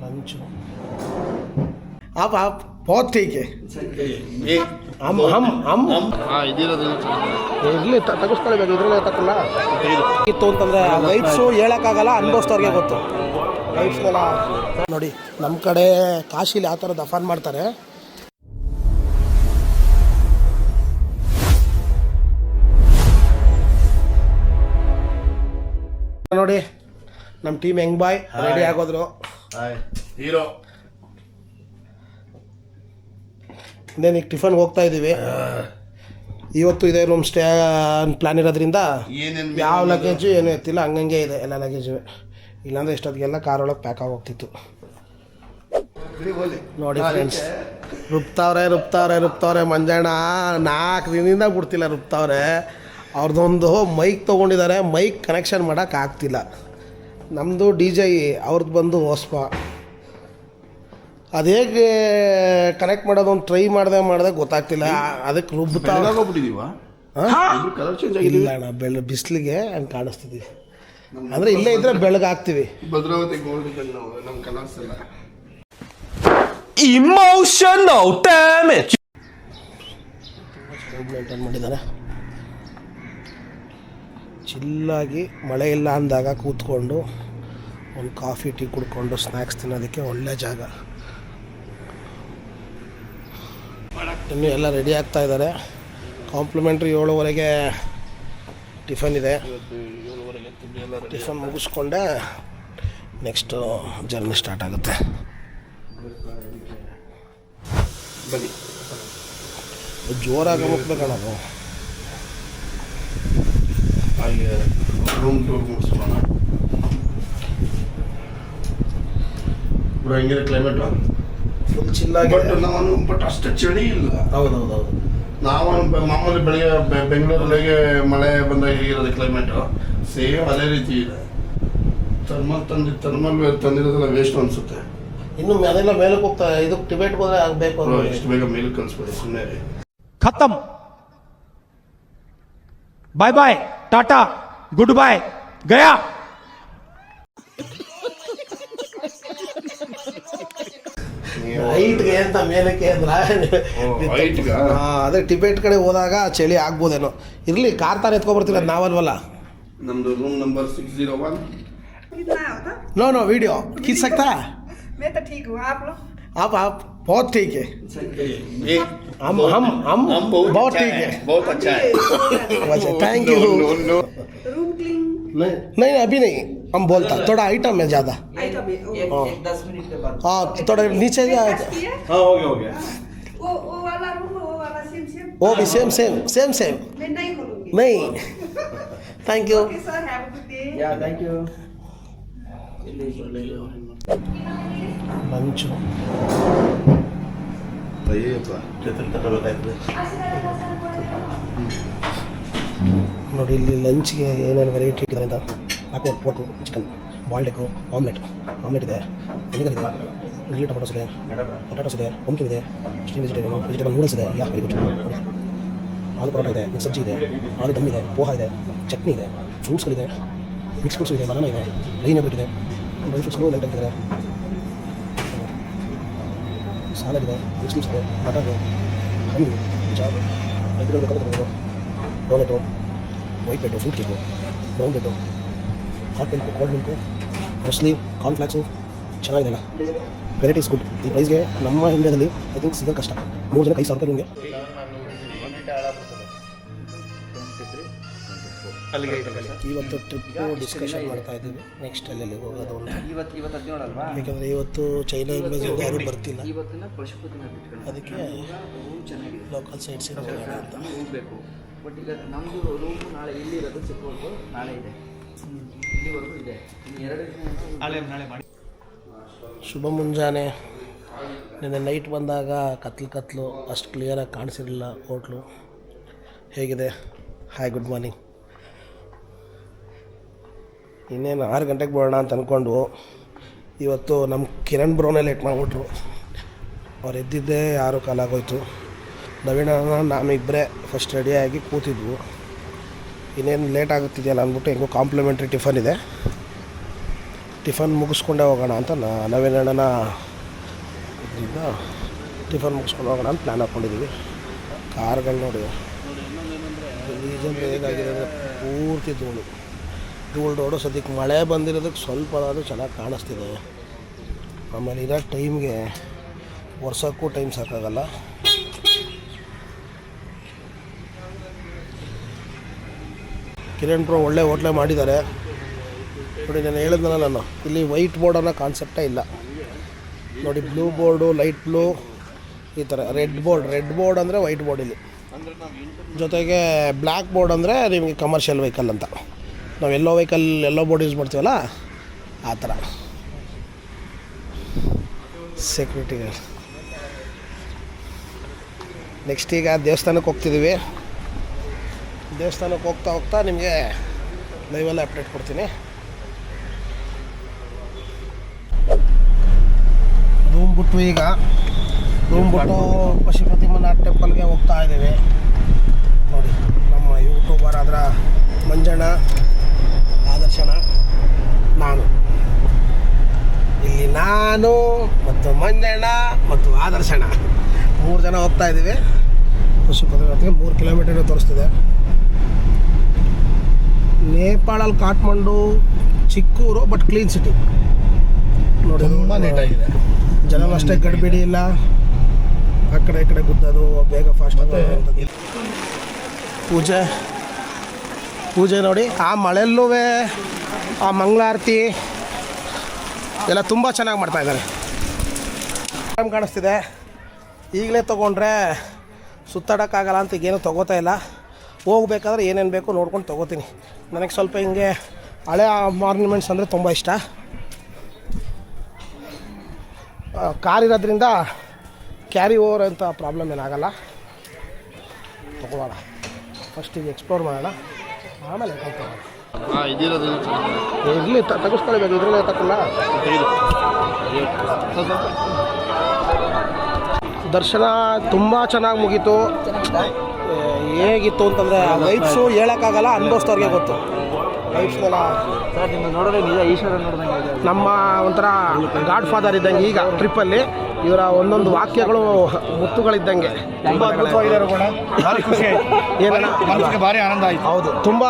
Lunch आप बहुत ठीक है हम ಇರಲಿ ತಗಿಸ್ಕೊಳ್ಬೇಕು ಇದ್ರಲ್ಲೇ ತಕ್ಕಲ್ಲ ಇತ್ತು ಅಂತಂದರೆ ವೈಬ್ಸು ಹೇಳೋಕ್ಕಾಗಲ್ಲ ಅನುಭವಿಸ್ತವ್ರಿಗೆ ಗೊತ್ತು ವೈಬ್ಸ್ನೆಲ್ಲ ನೋಡಿ ನಮ್ಮ ಕಡೆ ಕಾಶಿಲಿ ಯಾವ ಥರ ದಫಾನ್ ಮಾಡ್ತಾರೆ ನೋಡಿ ನಮ್ಮ ಟೀಮ್ ಹೆಂಗ್ ಬಾಯ್ ರೆಡಿ ಆಗೋದ್ರು ಹೀರೋ ಇನ್ನೇನು ಈಗ ಟಿಫನ್ಗೆ ಹೋಗ್ತಾ ಇದ್ದೀವಿ ಇವತ್ತು ಇದೇ ರೂಮ್ ಸ್ಟೇ ಪ್ಲ್ಯಾನ್ ಇರೋದ್ರಿಂದ ಯಾವ ಲಗೇಜು ಏನೂ ಎತ್ತಿಲ್ಲ ಹಂಗಂಗೆ ಇದೆ ಎಲ್ಲ ಲಗೇಜು ಇಲ್ಲಾಂದರೆ ಇಷ್ಟೊತ್ತಿಗೆಲ್ಲ ಕಾರೊಳಗೆ ಪ್ಯಾಕ್ ಆಗೋಗ್ತಿತ್ತು ನೋಡಿ ಫ್ರೆಂಡ್ಸ್ ರುಬ್ತಾವ್ರೆ ಮಂಜಣ್ಣ 4 ದಿನದಿಂದ ಬಿಡ್ತಿಲ್ಲ ರುಬ್ತಾವ್ರೆ ಅವ್ರದ್ದೊಂದು ಮೈಕ್ ತೊಗೊಂಡಿದ್ದಾರೆ ಮೈಕ್ ಕನೆಕ್ಷನ್ ಮಾಡೋಕೆ ಆಗ್ತಿಲ್ಲ ನಮ್ಮದು DJ ಅವ್ರದ್ದು ಬಂದು ಓಸ್ಪ ಅದು ಹೇಗೆ ಕನೆಕ್ಟ್ ಮಾಡೋದು ಒಂದು ಟ್ರೈ ಮಾಡಿದೆ ಗೊತ್ತಾಗ್ತಿಲ್ಲ ಅದಕ್ಕೆ ಇಲ್ಲ ಅಣ್ಣ ಬಿಸಿಲಿಗೆ ಹಂಗೆ ಕಾಣಿಸ್ತಿದ್ದೀವಿ ಅಂದರೆ ಇಲ್ಲೇ ಇದ್ದರೆ ಬೆಳಗಾಗ್ತೀವಿ ಭದ್ರಾವತಿ ಗೋಲ್ಡ್ ನಮ್ಮ ಕಲರ್ಸ್ ಎಲ್ಲ ಇಮೋಷನಲ್ ಡ್ಯಾಮೇಜ್ ಮೇಂಟೈನ್ ಮಾಡಿದ್ದಾರೆ ಚಿಲ್ಲಾಗಿ ಮಳೆ ಇಲ್ಲ ಅಂದಾಗ ಕೂತ್ಕೊಂಡು ಒಂದು ಕಾಫಿ ಟೀ ಕುಡ್ಕೊಂಡು ಸ್ನ್ಯಾಕ್ಸ್ ತಿನ್ನೋದಕ್ಕೆ ಒಳ್ಳೆ ಜಾಗ ಇನ್ನೂ ಎಲ್ಲ ರೆಡಿ ಆಗ್ತಾ ಇದ್ದಾರೆ ಕಾಂಪ್ಲಿಮೆಂಟ್ರಿ 7:15 ಟಿಫನ್ ಇದೆ ಟಿಫನ್ ಮುಗಿಸ್ಕೊಂಡೆ ನೆಕ್ಸ್ಟು ಜರ್ನಿ ಸ್ಟಾರ್ಟ್ ಆಗುತ್ತೆ ಬನ್ನಿ ಜೋರಾಗಿ ಮುಟ್ಬೇಕಣ್ಣ ನಾವು ಹಾಗೆ ರೂಮ್ ಟೂರ್ ಮುಗಿಸ್ಕೊಳ್ಳೋಣ ಹೆಂಗಿದೆ ಕ್ಲೈಮೇಟು ಫುಲ್ ಚಿಲ್ಲಾಗಿ ಬಟ್ ಅಷ್ಟು ಚಳಿ ಇಲ್ಲ ಹೌದು ನಾವು ಮಾಮೂಲಿ ಬೆಳಿಗ್ಗೆ ಬೆಂಗಳೂರಲ್ಲಿಗೆ ಮಳೆ ಬಂದಾಗ ಹೇಗಿರೋದು ಕ್ಲೈಮೇಟು ಸೇಮ್ ಅದೇ ರೀತಿ ಇದೆ ಥರ್ಮಲ್ ತಂದಿರೋದೆಲ್ಲ ವೇಸ್ಟ್ ಅನಿಸುತ್ತೆ ಇನ್ನು ಅದೆಲ್ಲ ಮೇಲಕ್ಕೆ ಹೋಗ್ತಾ ಇದಕ್ಕೆ ಟಿಬೇಟ್ ಹೋದ್ರೆ ಆಗಬೇಕು ಎಷ್ಟು ಬೇಗ ಮೇಲಕ್ಕೆ ಕಳಿಸ್ಬೇಡಿ ಸುಮ್ಮನೆ ರೀ खत्म bye bye tata good bye गया ಹೈಟ್ಗೆ ಅಂತ ಮೇಲಕ್ಕೆ ಅಂದ್ರೆ ಅದೇ ಟಿಬೇಟ್ ಕಡೆ ಹೋದಾಗ ಚಳಿ ಆಗ್ಬೋದೇನೋ ಇರಲಿ ಕಾರ್ ತಾನು ಎತ್ಕೊಬರ್ತಿಲ್ಲ ನಾವಲ್ವಲ್ಲ ನಮ್ದು ರೂಮ್ ನಂಬರ್ 601 नो वीडियो खींच सकता है मैं तो ठीक हूँ आप लोग आप बहुत ठीक है हम बहुत ठीक है बहुत अच्छा है अच्छा थैंक यू रूम क्लीन नहीं अभी नहीं हम बोलता थोड़ा आइटम है ज़्यादा आइटम है 10 मिनट के बाद हाँ थोड़ा नीचे हाँ हो गया वो वाला रूम वो वाला सेम वो भी सेम मैं नहीं खोलूंगी नहीं thank you okay sir have a good day या थैंक यू ಲಂಚು ನೋಡಿ ಇಲ್ಲಿ ಲಂಚ್ಗೆ ಏನೇನು ವೆರೈಟಿ ಇಟ್ಟಿದ್ದಾರೆ ಅಂತ ಹಾಕೋ ಪೋಟು ಚಿಕನ್ ಬಾಲ್ಡ್ ಎಗ್ಗು ಆಮ್ಲೆಟ್ ಇದೆ ವಿನಿಗರ್ ಇದೆ ಇಡ್ಲಿ ಟೊಮೊಟೊಸ್ ಇದೆ ಪೊಟ್ಯಾಟೋಸ್ ಇದೆ ಪಂಪ್ಕಿನ್ ಇದೆ ಸ್ಟೀಮ್ ವೆಜಿಟೇಬಲ್ ನೂಡಲ್ಸ್ ಇದೆ ಯಾ ವೆರಿ ಗುಡ್ ಆಲೂ ಪರೋಟ ಇದೆ ಮಿಕ್ಸ್ ಸಬ್ಜಿ ಇದೆ ಆಲೂ ದಮ್ ಇದೆ ಪೋಹ ಇದೆ ಚಟ್ನಿ ಇದೆ ಫ್ರೂಟ್ಸ್ಗಳಿದೆ ಮಿಕ್ಸ್ ಫ್ರೂಟ್ಸ್ ಇದೆ ಬನಾನಾ ಇದೆ ಲೈನ್ ಇದೆ ಡ್ರೈ ಫ್ರೂಟ್ಸ್ಗಳು ಲೈಟ್ ಆಗಿದ್ದಾರೆ ಸಾಲಡ್ ಇದೆ ಮಿಕ್ಸ್ ಇದೆ ಬಟರ್ ಹಣ್ಣು ಜಾಬ್ ಐದು ಬೇಕಾದ್ರೆ donut white bread fruit cake brown bread hot milk cold milk muesli cornflakes ಚೆನ್ನಾಗಿದೆಲ್ಲ ವೆರೈಟೀಸ್ ಗುಡ್ ಈ ಪ್ರೈಸ್ಗೆ ನಮ್ಮ ಇಂಡಿಯಾದಲ್ಲಿ ಐ ಥಿಂಕ್ ಸಿಗೋದು ಕಷ್ಟ 3 ಜನಕ್ಕೆ 5,000 ರೂಪಾಯಿ ನಿಮಗೆ ಇವತ್ತು ಟ್ರಿಪ್ ಡಿಸ್ಕಷನ್ ಮಾಡ್ತಾ ಇದ್ದೀವಿ ನೆಕ್ಸ್ಟ್ ಅಲ್ಲಿ ಹೋಗೋದು ಇವತ್ತು 17 ಅಲ್ವಾ ಯಾಕಂದರೆ ಇವತ್ತು ಚೈನಾ ಇಂಗ್ಲೇಜಿಂದ ಯಾರೂ ಬರ್ತಿಲ್ಲ ಇವತ್ತಿನ ಪಶುಪತಿನ ಬಿಟ್ಕೊಂಡು ಅದಕ್ಕೆ ರೂಮ್ ಚೆನ್ನಾಗಿದೆ ಲೋಕಲ್ ಸೈಟ್ಸ್ ಅಂತ ಹೋಗಬೇಕು ಬಟ್ ಈಗ ನಮ್ಮದು ರೂಮ್ ನಾಳೆ ಇಲ್ಲಿರೋದು ಚಿಕ್ಕವರೆಗೂ ನಾಳೆ ಇದೆ ಇಲ್ಲಿವರೆಗೂ ಇದೆ ಇನ್ನು 2 ದಿನ ನಾಳೆ ಮಾಡಿ ಶುಭ ಮುಂಜಾನೆ ನಿನ್ನೆ ನೈಟ್ ಬಂದಾಗ ಕತ್ಲು ಅಷ್ಟು ಕ್ಲಿಯರಾಗಿ ಕಾಣಿಸಿರಲಿಲ್ಲ ಹೋಟ್ಲು ಹೇಗಿದೆ ಹಾಯ್ ಗುಡ್ ಮಾರ್ನಿಂಗ್ ಇನ್ನೇನು 6 ಗಂಟೆಗೆ ಬರೋಣ ಅಂತ ಅಂದ್ಕೊಂಡು ಇವತ್ತು ನಮ್ಮ ಕಿರಣ್ ಬ್ರೋನೇ ಲೇಟ್ ಮಾಡಿಬಿಟ್ರು ಅವ್ರು ಎದ್ದಿದ್ದೇ 6:15 ಆಗೋಯ್ತು ನವೀನ ನಾನು ಇಬ್ಬರೇ ಫಸ್ಟ್ ರೆಡಿಯಾಗಿ ಕೂತಿದ್ವು ಇನ್ನೇನು ಲೇಟ್ ಆಗುತ್ತಿದೆಯಲ್ಲ ಅಂದ್ಬಿಟ್ಟು ಹೆಂಗೋ ಕಾಂಪ್ಲಿಮೆಂಟ್ರಿ ಟಿಫನ್ ಇದೆ ಟಿಫನ್ ಮುಗಿಸ್ಕೊಂಡೇ ಹೋಗೋಣ ಅಂತ ನವೀನಣ್ಣನ ಇದರಿಂದ ಟಿಫನ್ ಮುಗಿಸ್ಕೊಂಡು ಹೋಗೋಣ ಅಂತ ಪ್ಲ್ಯಾನ್ ಹಾಕ್ಕೊಂಡಿದ್ದೀವಿ. ಕಾರ್ಗಳು ನೋಡಿ ರೀಸನ್ ಹೇಗಾಗಿದೆ ಅಂದರೆ ಪೂರ್ತಿ ಧೂಳು ರೋಡು. ಸದ್ಯಕ್ಕೆ ಮಳೆ ಬಂದಿರೋದಕ್ಕೆ ಸ್ವಲ್ಪ ಆದರೂ ಚೆನ್ನಾಗಿ ಕಾಣಿಸ್ತಿದೆ. ಆಮೇಲೆ ಇರೋ ಟೈಮ್ಗೆ ವರ್ಷಕ್ಕೂ ಟೈಮ್ ಸಾಕಾಗಲ್ಲ. ಕಿರಣ್ ಪ್ರೋ ಒಳ್ಳೆ ಹೋಟ್ಲೆ ಮಾಡಿದ್ದಾರೆ ನೋಡಿ. ನಾನು ಹೇಳಿದ್ನಲ್ಲ, ನಾನು ಇಲ್ಲಿ ವೈಟ್ ಬೋರ್ಡ್ ಅನ್ನೋ ಕಾನ್ಸೆಪ್ಟೇ ಇಲ್ಲ ನೋಡಿ. ಬ್ಲೂ ಬೋರ್ಡು, ಲೈಟ್ ಬ್ಲೂ, ಈ ಥರ ರೆಡ್ ಬೋರ್ಡ್ ಅಂದರೆ ವೈಟ್ ಬೋರ್ಡ್ ಇಲ್ಲಿ, ಜೊತೆಗೆ ಬ್ಲ್ಯಾಕ್ ಬೋರ್ಡ್ ಅಂದರೆ ನಿಮಗೆ ಕಮರ್ಷಿಯಲ್ ವೆಹಿಕಲ್ ಅಂತ. ನಾವು ಎಲ್ಲೋ ಬೋರ್ಡ್ ಯೂಸ್ ಮಾಡ್ತೀವಲ್ಲ ಆ ಥರ. ಸೆಕ್ಯೂರಿಟಿ ನೆಕ್ಸ್ಟ್ ಈಗ ದೇವಸ್ಥಾನಕ್ಕೆ ಹೋಗ್ತಿದ್ದೀವಿ. ದೇವಸ್ಥಾನಕ್ಕೆ ಹೋಗ್ತಾ ನಿಮಗೆ ಲೈವಲ್ಲೇ ಅಪ್ಡೇಟ್ ಕೊಡ್ತೀನಿ. ರೂಮ್ ಬಿಟ್ಟು ಪಶುಪತಿಮನಾಥ್ ಟೆಂಪಲ್ಗೆ ಹೋಗ್ತಾ ಇದ್ದೀವಿ ನೋಡಿ. ನಮ್ಮ ಯೂಟ್ಯೂಬರ್ ಆದ್ರ ಮಂಜಣ್ಣ, ಆದರ್ಶನ, ನಾನು ಮತ್ತು ಮಂಜಣ್ಣ ಮತ್ತು ಆದರ್ಶನ 3 ಜನ ಹೋಗ್ತಾ ಇದ್ದೀವಿ ಪಶುಪತಿನಾಥ್ಗೆ. 3 ಕಿಲೋಮೀಟರ್ ತೋರಿಸ್ತಿದೆ. ನೇಪಾಳಲ್ಲಿ ಕಾಠ್ಮಂಡು ಚಿಕ್ಕೂರು, ಬಟ್ ಕ್ಲೀನ್ ಸಿಟಿ ನೋಡಿ. ತುಂಬ ನೀಟಾಗಿದೆ. ಜನ ಅಷ್ಟೇ ಗಡಿಬಿಡಿ ಇಲ್ಲ. ಆ ಕಡೆ ಈ ಕಡೆ ಗುದ್ದೋದು, ಬೇಗ ಫಾಸ್ಟ್ ಪೂಜೆ ನೋಡಿ. ಆ ಮಳೆಯಲ್ಲೂ ಆ ಮಂಗಳಾರತಿ ಎಲ್ಲ ತುಂಬ ಚೆನ್ನಾಗಿ ಮಾಡ್ತಾಯಿದ್ದಾರೆ. ಟೈಮ್ ಕಾಣಿಸ್ತಿದೆ. ಈಗಲೇ ತೊಗೊಂಡ್ರೆ ಸುತ್ತಾಡೋಕ್ಕಾಗಲ್ಲ ಅಂತ ಈಗೇನು ತೊಗೋತಾ ಇಲ್ಲ. ಹೋಗ್ಬೇಕಾದ್ರೆ ಏನೇನು ಬೇಕೋ ನೋಡ್ಕೊಂಡು ತೊಗೋತೀನಿ. ನನಗೆ ಸ್ವಲ್ಪ ಹಿಂಗೆ ಹಳೆ ಆರ್ನಮೆಂಟ್ಸ್ ಅಂದರೆ ತುಂಬ ಇಷ್ಟ. ಕಾರ್ ಇರೋದ್ರಿಂದ ಕ್ಯಾರಿ ಓವರ್ ಅಂತ ಪ್ರಾಬ್ಲಮ್ ಏನಾಗಲ್ಲ. ತೊಗೊಳ್ಳೋಣ, ಫಸ್ಟ್ ಈಗ ಎಕ್ಸ್ಪ್ಲೋರ್ ಮಾಡೋಣ, ಆಮೇಲೆ ತೊಗೊಳ್ಳೋಣ. ಇರಲಿ ತೆಗೆಸ್ಕೊಳ್ಬೇಕು, ಇದರಲ್ಲೇ ತಕ್ಕಲ್ಲ. ದರ್ಶನ ತುಂಬ ಚೆನ್ನಾಗಿ ಮುಗೀತು. ಹೇಗಿತ್ತು ಅಂತಂದರೆ ವೈಬ್ಸು ಹೇಳೋಕ್ಕಾಗಲ್ಲ, ಅನುಭವಿಸ್ತವ್ರಿಗೆ ಗೊತ್ತು. ವೈಬ್ಸ್ನೆಲ್ಲ ಸರ್ ನಿಮ್ಮ ನೋಡಿದ್ರೆ ನಿಜ ಈಶ್ವರ ನೋಡಿದಂಗೆ ಇದೆ. ನಮ್ಮ ಒಂಥರ ಗಾಡ್ ಫಾದರ್ ಇದ್ದಂಗೆ ಈಗ ಟ್ರಿಪ್ಪಲ್ಲಿ ಇವರ ಒಂದೊಂದು ವಾಕ್ಯಗಳು ಮುತ್ತುಗಳಿದ್ದಂಗೆ. ತುಂಬ ಅದ್ಭುತವಾಗಿದ್ದಾರೆ ಕೂಡ. ಭಾರಿ ಖುಷಿ ಆಯಿತು, ಏನಣ್ಣ ಭಾರಿ ಆನಂದ ಆಯಿತು. ಹೌದು, ತುಂಬ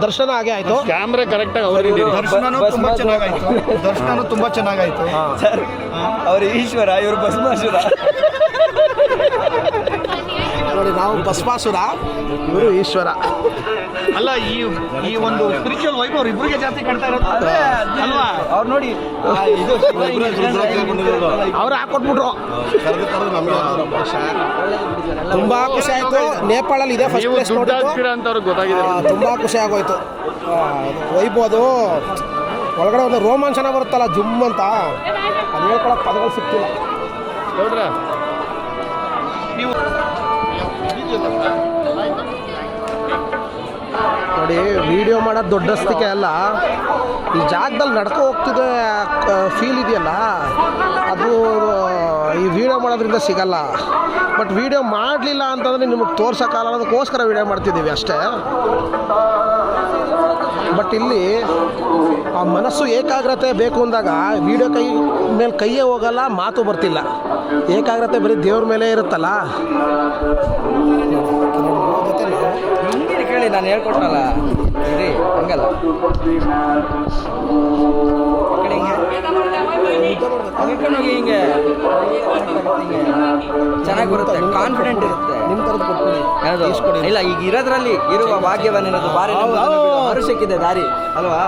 ದರ್ಶನ ಆಗೇ ಆಯಿತು. ಕ್ಯಾಮ್ರಾ ಕರೆಕ್ಟಾಗಿ ಅವರಿಗೆ ದರ್ಶನನೂ ತುಂಬ ಚೆನ್ನಾಗಾಯಿತು. ಸರ್ ಅವರು ಈಶ್ವರ, ಇವರು ಭಸ್ಮಾಸುರ. ನೋಡಿ, ನಾವು ಭಸ್ಮಾಸುರ, ಇವರು ಈಶ್ವರ. ಅಲ್ಲ, ಈ ಒಂದು ಸ್ಪಿರಿಚುವಲ್ ವೈಬ್ ಅವ್ರು ಇಬ್ಬರಿಗೆ ಜಾಸ್ತಿ ಕಾಣ್ತಾ ಇರೋದು ಅಲ್ವಾ? ಅವ್ರು ನೋಡಿ ಅವ್ರು ಹಾಕೊಟ್ಬಿಟ್ರು. ತುಂಬ ಖುಷಿ ಆಯಿತು. ನೇಪಾಳಲ್ಲಿ ಇದೆ ಫಸ್ಟ್ ಪ್ಲೇಸ್ ನೋಡಿದ್ದು, ತುಂಬ ಖುಷಿ ಆಗೋಯ್ತು. ವೈಬ್ ಅದು ಒಳಗಡೆ ಒಂದು ರೋಮಾಂಚನ ಬರುತ್ತಲ್ಲ, ಜುಮ್ ಅಂತ, ಅದು ಹೇಳ್ಕೊಳಕ್ಕೆ ಪದಗಳು ಸಿಗ್ತಿಲ್ಲ. ನೋಡಿ, ವಿಡಿಯೋ ಮಾಡೋದು ದೊಡ್ಡಸ್ತಿಕೆ ಅಲ್ಲ, ಈ ಜಾಗದಲ್ಲಿ ನಡ್ಕೊ ಹೋಗ್ತಿದೆ ಫೀಲ್ ಇದೆಯಲ್ಲ, ಅದು ಈ ವಿಡಿಯೋ ಮಾಡೋದ್ರಿಂದ ಸಿಗಲ್ಲ. ಬಟ್ ವಿಡಿಯೋ ಮಾಡಲಿಲ್ಲ ಅಂತಂದರೆ ನಿಮಗೆ ತೋರ್ಸೋಕ್ಕಲ್ಲ ಅನ್ನೋದಕ್ಕೋಸ್ಕರ ವಿಡಿಯೋ ಮಾಡ್ತಿದ್ದೀವಿ ಅಷ್ಟೇ. ಬಟ್ ಇಲ್ಲಿ ಆ ಮನಸ್ಸು ಏಕಾಗ್ರತೆ ಬೇಕು ಅಂದಾಗ ವಿಡಿಯೋ ಕೈ ಮೇಲೆ ಕೈಯೇ ಹೋಗಲ್ಲ, ಮಾತು ಬರ್ತಿಲ್ಲ. ಏಕಾಗ್ರತೆ ಬರೀ ದೇವ್ರ ಮೇಲೆ ಇರುತ್ತಲ್ಲ. ಹಿಂದಿನ ಕೇಳಿ ನಾನು ಹೇಳ್ಕೊಟ್ನಲ್ಲ, ಇರಿ ಹಂಗಲ್ಲ, ಹಿಂಗೆ ಹಿಂಗೆ ಚೆನ್ನಾಗಿ ಬರುತ್ತೆ, ಕಾನ್ಫಿಡೆಂಟ್ ಇರುತ್ತೆ. ನಿಮ್ಮ ಥರದ್ದು ಕೊಟ್ಬಿಡಿ. ಯಾವುದು ಇಲ್ಲ, ಈಗ ಇರೋದ್ರಲ್ಲಿ ಇರುವ ಭಾಗ್ಯವನ್ನಿರೋದು ಬಾರಿ ಮರುಷಕ್ಕಿದೆ ದಾರಿ ಅಲ್ವಾ?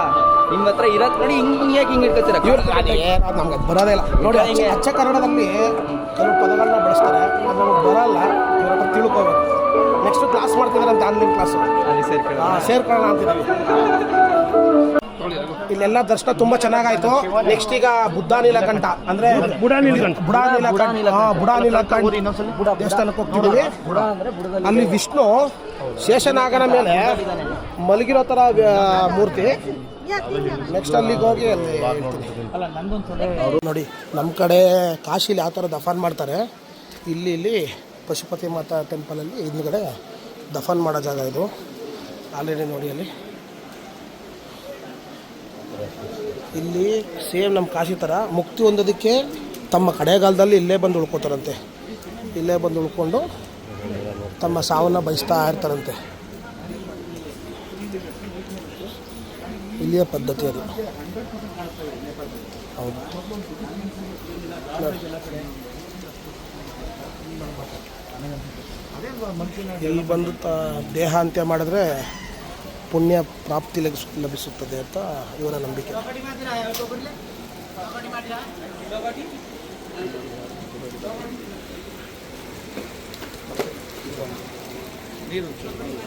ನಿಮ್ಮ ಹತ್ರ ಇರೋದು ನೋಡಿ, ಹಿಂಗೆ ಯಾಕೆ ಹಿಂಗೆ ಇಟ್ಕೊತೀರ? ನಮ್ಗೆ ಬರೋದೇ ಇಲ್ಲ ನೋಡಿ. ಅಚ್ಚ ಕನ್ನಡದಲ್ಲಿ ಕೆಲವು ಪದಗಳನ್ನ ಬಳಸ್ತಾರೆ, ಅದು ನಮಗೆ ಬರಲ್ಲ. ಇವ್ರ ಹತ್ರ ತಿಳ್ಕೋಬೇಕು. ನೆಕ್ಸ್ಟ್ ಕ್ಲಾಸ್ ಮಾಡ್ತಿದ್ದಾರೆ ಅಂತ ಆನ್ಲೈನ್ ಕ್ಲಾಸು, ಸೇರ್ಕೊಳ್ಳೋಣ ಅಂತಿದ್ದೀವಿ. ಇಲ್ಲೆಲ್ಲ ದರ್ಶನ ತುಂಬ ಚೆನ್ನಾಗಾಯ್ತು. ನೆಕ್ಸ್ಟ್ ಈಗ ಬುದ್ಧ ನೀಲಕಂಠ ಅಂದರೆ ಬುಡಾ ನೀಲಕಂಠ ದೇವಸ್ಥಾನಕ್ಕೆ ಹೋಗ್ತಿದ್ದೀವಿ. ಅಲ್ಲಿ ವಿಷ್ಣು ಶೇಷನಾಗನ ಮೇಲೆ ಮಲಗಿರೋ ಥರ ಮೂರ್ತಿ. ನೆಕ್ಸ್ಟ್ ಅಲ್ಲಿಗೆ ಹೋಗಿ ಅಲ್ಲಿ ಅವರು ನೋಡಿ, ನಮ್ಮ ಕಡೆ ಕಾಶಿಲಿ ಯಾವ ಥರ ದಫನ್ ಮಾಡ್ತಾರೆ, ಇಲ್ಲಿ ಪಶುಪತಿ ಮಾತಾ ಟೆಂಪಲಲ್ಲಿ ಹಿಂದ್ಗಡೆ ದಫನ್ ಮಾಡೋ ಜಾಗ ಇದು. ಆಲ್ರೆಡಿ ನೋಡಿ ಅಲ್ಲಿ ಇಲ್ಲಿ ಸೇಮ್ ನಮ್ಮ ಕಾಶಿ ಥರ ಮುಕ್ತಿ ಹೊಂದೋದಕ್ಕೆ ತಮ್ಮ ಕಡೆಗಾಲದಲ್ಲಿ ಇಲ್ಲೇ ಬಂದು ಉಳ್ಕೋತಾರಂತೆ. ಇಲ್ಲೇ ಬಂದು ಉಳ್ಕೊಂಡು ತಮ್ಮ ಸಾವನ್ನು ಬಯಸ್ತಾ ಇರ್ತಾರಂತೆ. ಇಲ್ಲಿಯ ಪದ್ಧತಿ ಅದು. ಹೌದು ನೋಡಿ. ಇಲ್ಲಿ ಬಂದು ದೇಹ ಅಂತ್ಯ ಮಾಡಿದ್ರೆ ಪುಣ್ಯ ಪ್ರಾಪ್ತಿ ಲಭಿಸುತ್ತದೆ ಅಂತ ಇವರ ನಂಬಿಕೆ.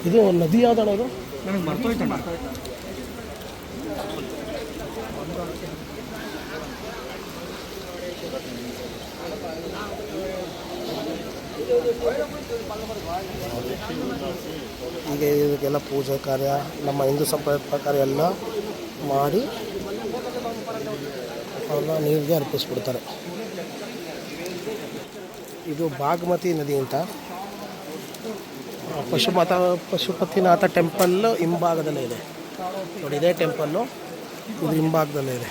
ಇದು ನದಿ ಯಾವ್ದಣ್ಣ ಇದು? ನನಗೆ ಮರ್ತೋಯ್ತಣ್ಣ. ಈಗ ಇದಕ್ಕೆಲ್ಲ ಪೂಜಾ ಕಾರ್ಯ ನಮ್ಮ ಹಿಂದೂ ಸಂಪ್ರದಾಯದ ಪ್ರಕಾರ ಎಲ್ಲ ಮಾಡಿ ಅವ್ರನ್ನ ನೀರಿಗೆ ಅರ್ಪಿಸ್ಬಿಡ್ತಾರೆ. ಇದು ಬಾಗ್ಮತಿ ನದಿ ಅಂತ. ಪಶುಪತಿನಾಥ ಟೆಂಪಲ್ ಹಿಂಭಾಗದಲ್ಲೇ ಇದೆ ನೋಡಿ. ಇದೇ ಟೆಂಪಲ್ಲು, ಇದು ಹಿಂಭಾಗದಲ್ಲೇ ಇದೆ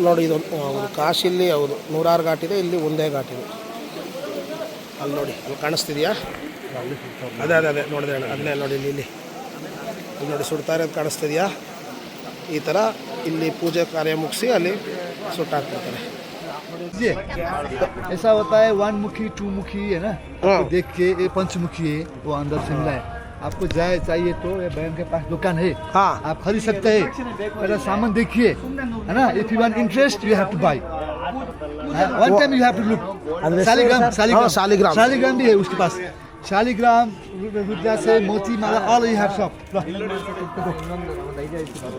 ನೋಡಿ. ಇದು ಕಾಶಿಲಿ ಹೌದು 106 ಘಾಟ್ ಇದೆ, ಇಲ್ಲಿ ಒಂದೇ ಘಾಟ್ ಇದೆ. ಅಲ್ಲಿ ನೋಡಿ, ಅಲ್ಲಿ ಕಾಣಿಸ್ತಿದೆಯಾ? ಅದೇ ಅದೇ ಅದೇ ನೋಡಿದೆ ಅಣ್ಣ, ಅದನ್ನೇ ನೋಡಿ. ಇಲ್ಲಿ ನೋಡಿ ಸುಡ್ತಾ ಇರೋದು ಕಾಣಿಸ್ತಿದೆಯಾ? ಈ ಥರ ಇಲ್ಲಿ ಪೂಜೆ ಕಾರ್ಯ ಮುಗಿಸಿ ಅಲ್ಲಿ ಸುಟ್ಟಾಕ್ಬಿಡ್ತಾರೆ. ऐसा होता है 1 मुखी 2 मुखी है ना, हाँ। तो देख के ये पंचमुखी है वो अंदर से मिला है. आपको जाए चाहिए तो ये बहन के पास दुकान है, हाँ आप खरीद सकते हैं. पहले सामान देखिए है ना. If you want interest you have to buy. One time you have to look. Shaligram Shaligram भी है उसके पास. शालिग्राम, रुद्राक्ष, मोती माला, all you have shop.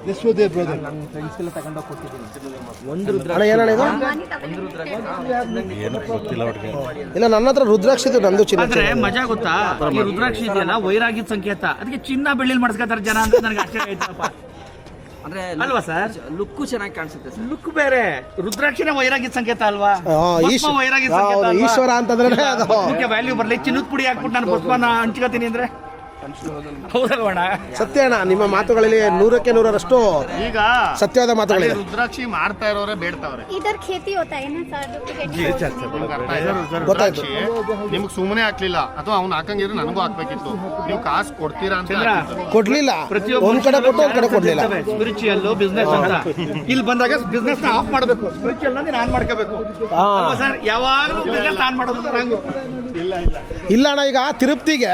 Let's show there brother. ಅಣ್ಣ ಏನಣ್ಣ ಇದು? ಇಲ್ಲ, ನನ್ನ ಹತ್ರ ರುದ್ರಾಕ್ಷಿ ಇದೆ, ನಂದು ಚಿನ್ನ. ಆದ್ರೆ ಮಜಾ ಗೊತ್ತಾ, ಈ ರುದ್ರಾಕ್ಷಿ ಇದೆಯಲ್ಲ ವೈರಾಗ್ಯದ ಸಂಕೇತ. ಅದಕ್ಕೆ ಚಿನ್ನ ಬೆಳ್ಳಿಲಿ ಮಾಡಿಸ್ಕೊತಾರೆ ಜನ ಅಂತ ನನಗೆ ಆಶ್ಚರ್ಯ ಆಯ್ತಪ್ಪ. ಅಂದ್ರೆ ಅಲ್ವಾ ಸರ್? ಲುಕ್ಕು ಚೆನ್ನಾಗಿ ಕಾಣಿಸುತ್ತೆ ಸರ್. ಲುಕ್ ಬೇರೆ, ರುದ್ರಾಕ್ಷಿನ ವೈರಾಗ್ಯದ ಸಂಕೇತ ಅಲ್ವಾ? ಭಸ್ಮ ವೈರಾಗ್ಯದ ಸಂಕೇತ ಹೌದು, ಅಲ್ವಾ? ಈಶ್ವರ ಅಂತಂದ್ರೆ ಅದು ಅದಕ್ಕೆ ವ್ಯಾಲ್ಯೂ ಬರ್ಲಿ. ಚಿನ್ನದ ಪುಡಿ ಹಾಕ್ಬಿಟ್ಟು ನಾನು ಭಸ್ಮನ ಹಂಚ್ಕೋತೀನಿ ಅಂದ್ರೆ ಹೌದಲ್ವಣ? ಸತ್ಯ ಅಣ್ಣ, ನಿಮ್ಮ ಮಾತುಗಳಲ್ಲಿ 100ಕ್ಕೆ 100ರಷ್ಟು ಈಗ ಸತ್ಯವಾದ ಮಾತುಗಳಿದೆ. ರುದ್ರಾಕ್ಷಿ ಮಾಡ್ತಾ ಇರೋರೆ ಬೇಡ್ತಾವ್ರೆ. इधर खेती होता है ना सर. ಗೊತ್ತಾಯ್ತು. ನಿಮ್ಗೆ ಸುಮ್ಮನೆ ಹಾಕ್ಲಿಲ್ಲ ಅಥವಾ ಅವ್ನು ಹಾಕಂಗಿದ್ರೆ ನನಗೂ ಹಾಕ್ಬೇಕಿತ್ತು. ನೀವು ಕಾಸು ಕೊಡ್ತೀರಾ ಅಂತ ಕೊಡ್ಲಿಲ್ಲ, ಒಂದ್ ಕಡೆ ಕೊಟ್ಟು ಒಂದ್ ಕಡೆ ಕೊಡ್ಲಿಲ್ಲ. ಸ್ಪಿರಿಚುವಲ್ ಬಿಸ್ನೆಸ್ ಅಂತ ಇಲ್ಲಿ ಬಂದಾಗ ಬಿಸ್ನೆಸ್ ನ ಆಫ್ ಮಾಡಬೇಕು, ಸ್ಪಿರಿಚುವಲ್ ನ ಆನ್ ಮಾಡ್ಕೋಬೇಕು ಸರ್. ಯಾವಾಗಲೂ ಬಿಸ್ನೆಸ್ ಆನ್ ಮಾಡೋದು ಹಂಗು ಇಲ್ಲ ಅಣ್ಣ. ಈಗ ತಿರುಪ್ತಿಗೆ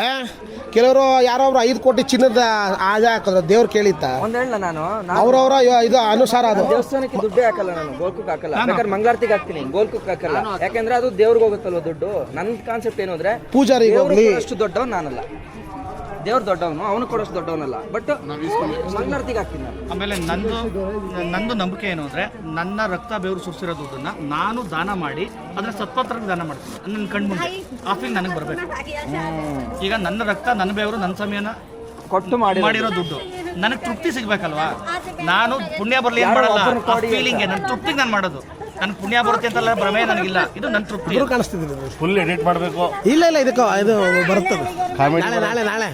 ಕೆಲವರು ಯಾರೊಬ್ರು 5 ಕೋಟಿ ಚಿನ್ನದ ಆಜ ಹಾಕಿದ್ರು, ದೇವ್ರು ಕೇಳಿತ್ತ ಒಂದ್ ಹೇಳ ನಾನು ಅವ್ರವ್ರ ಇದು ಅನುಸಾರ ಅದು. ದೇವಸ್ಥಾನಕ್ಕೆ ದುಡ್ಡೇ ಹಾಕಲ್ಲ ನಾನು, ಗೋಲ್ಕುಕ್ ಹಾಕಲ್ಲ. ಬೇಕಾದ್ರೆ ಮಂಗಳಾರತಿಗೆ ಹಾಕ್ತೀನಿ, ಗೋಲ್ಕುಕ್ ಹಾಕಲ್ಲ. ಯಾಕಂದ್ರೆ ಅದು ದೇವ್ರಿಗೆ ಹೋಗುತ್ತಲ್ವ ದುಡ್ಡು. ನನ್ನ ಕಾನ್ಸೆಪ್ಟ್ ಏನು ಅಂದ್ರೆ ಪೂಜಾರಿಗೆ ಹೋಗ್ಲಿ, ಅಷ್ಟು ದೊಡ್ಡವನ್ ನಾನಲ್ಲ, ದೇವ್ರು ದೊಡ್ಡವನು, ಅವನು ಕೊಡೋಷ್ಟು ದೊಡ್ಡವನಲ್ಲ. ಬಟ್ ಮಂಗಳಾರತಿಗೆ ಹಾಕ್ತೀನಿ ನಾನು. ಆಮೇಲೆ ನಂದು ನಂಬಿಕೆ ಏನು ಅಂದ್ರೆ, ನನ್ನ ರಕ್ತ ಬೆವರು ಸುರಿಸಿರೋ ದುಡ್ಡನ್ನ ನಾನು ದಾನ ಮಾಡಿ ಅದನ್ನ ಸತ್ಪತ್ರಕ್ಕೆ ದಾನ ಮಾಡ್ತೀನಿ. ನನ್ನ ಕಣ್ಮುಂದೆ ಆಫಿಂಗ್ ನನಗೆ ಬರಬೇಕು. ಈಗ ನನ್ನ ರಕ್ತ, ನನ್ನ ಬೆವರು, ನನ್ನ ಸಮಯನ ಕೊಟ್ಟು ಮಾಡಿರೋ ದುಡ್ಡು ನನಗೆ ತೃಪ್ತಿ ಸಿಗ್ಬೇಕಲ್ವಾ? ನಾನು ಪುಣ್ಯ ಬರ್ಲಿ ಏನ್ ಮಾಡಲ್ಲ, ಫೀಲಿಂಗ್ ನನ್ನ ತೃಪ್ತಿಗೆ ನಾನು ಮಾಡೋದು. ನನ್ ಪುಣ್ಯ ಬರುತ್ತೆ ಅಂತಲ್ಲ ಭ್ರಮೆ ನನಗಿಲ್ಲ, ಇದು ನನ್ನ ತೃಪ್ತಿ. ಕಾಣಿಸ್ತಿದ್ದೀನಿ ಫುಲ್ ಎಡಿಟ್ ಮಾಡಬೇಕು. ಇಲ್ಲ ಇಲ್ಲ, ಇದಕ್ಕೆ ಇದು ಬರುತ್ತದೆ ನಾಳೆ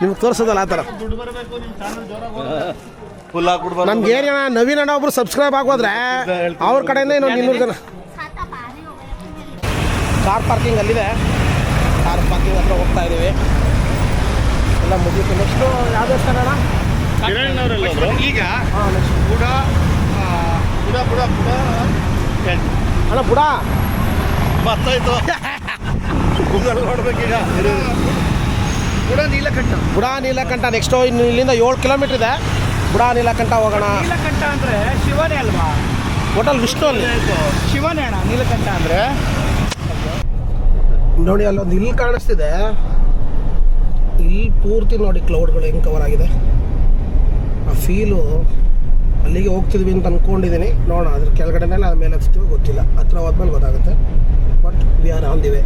ನಿಮ್ಗೆ ತೋರಿಸೋದಲ್ಲ ಆ ಥರ. ಫುಲ್ ಹಾಕ್ಬಿಡ್ಬಾರ್ದು. ನಮ್ಗೆ ಏನ ನವೀನ್ ಅಣ್ಣ ಒಬ್ರು ಸಬ್ಸ್ಕ್ರೈಬ್ ಆಗೋದ್ರೆ ಅವ್ರ ಕಡೆಯಿಂದ ಇನ್ನೊಂದು 200 ಜನ. ಕಾರ್ ಪಾರ್ಕಿಂಗ್ ಅಲ್ಲಿದೆ, ಕಾರ್ ಪಾರ್ಕಿಂಗ್ ಹತ್ರ ಹೋಗ್ತಾ ಇದ್ದೀವಿ. ಎಲ್ಲ ಮುಗಿತು. ನೆಕ್ಸ್ಟು ಯಾವ್ದು ಸ್ಥಾನ ಅಣ್ಣ? ಈಗ ಬುಡ ಅಣ್ಣ, ಬುಡ ಬರ್ತಾಯ್ತು. ನೋಡ್ಬೇಕೀಗ ಬುಡ ನೀಲಕಂಠ. ನೆಕ್ಸ್ಟು ಇನ್ನು ಇಲ್ಲಿಂದ 7 ಕಿಲೋಮೀಟರ್ ಇದೆ. ಬುಡ ನೀಲಕಂಠ ಹೋಗೋಣ. ನೀಲಕಂಠ ಅಂದ್ರೆ ಶಿವನೇ ಅಲ್ವಾ? ಹೋಟೆಲ್ ವಿಷ್ಣು ಅಲ್ಲಿ ಶಿವನೇ ಅಣ್ಣ ನೀಲಕಂಠ ಅಂದ್ರೆ. ನೋಡಿ ಅಲ್ಲೊಂದು ಇಲ್ಲಿ ಕಾಣಿಸ್ತಿದೆ, ಇಲ್ಲಿ ಪೂರ್ತಿ ನೋಡಿ ಕ್ಲೌಡ್ಗಳು ಹೆಂಗೆ ಕವರ್ ಆಗಿದೆ. ಆ ಫೀಲು ಅಲ್ಲಿಗೆ ಹೋಗ್ತಿದ್ವಿ ಅಂತ ಅಂದ್ಕೊಂಡಿದ್ದೀನಿ. ನೋಡೋಣ ಅದ್ರ ಕೆಳಗಡೆನೇ ಅದ್ರ ಮೇಲೆ ಹಚ್ತೀವಿ, ಗೊತ್ತಿಲ್ಲ. ಹತ್ರ ಹೋದ್ಮೇಲೆ ಗೊತ್ತಾಗುತ್ತೆ. But we are on the way.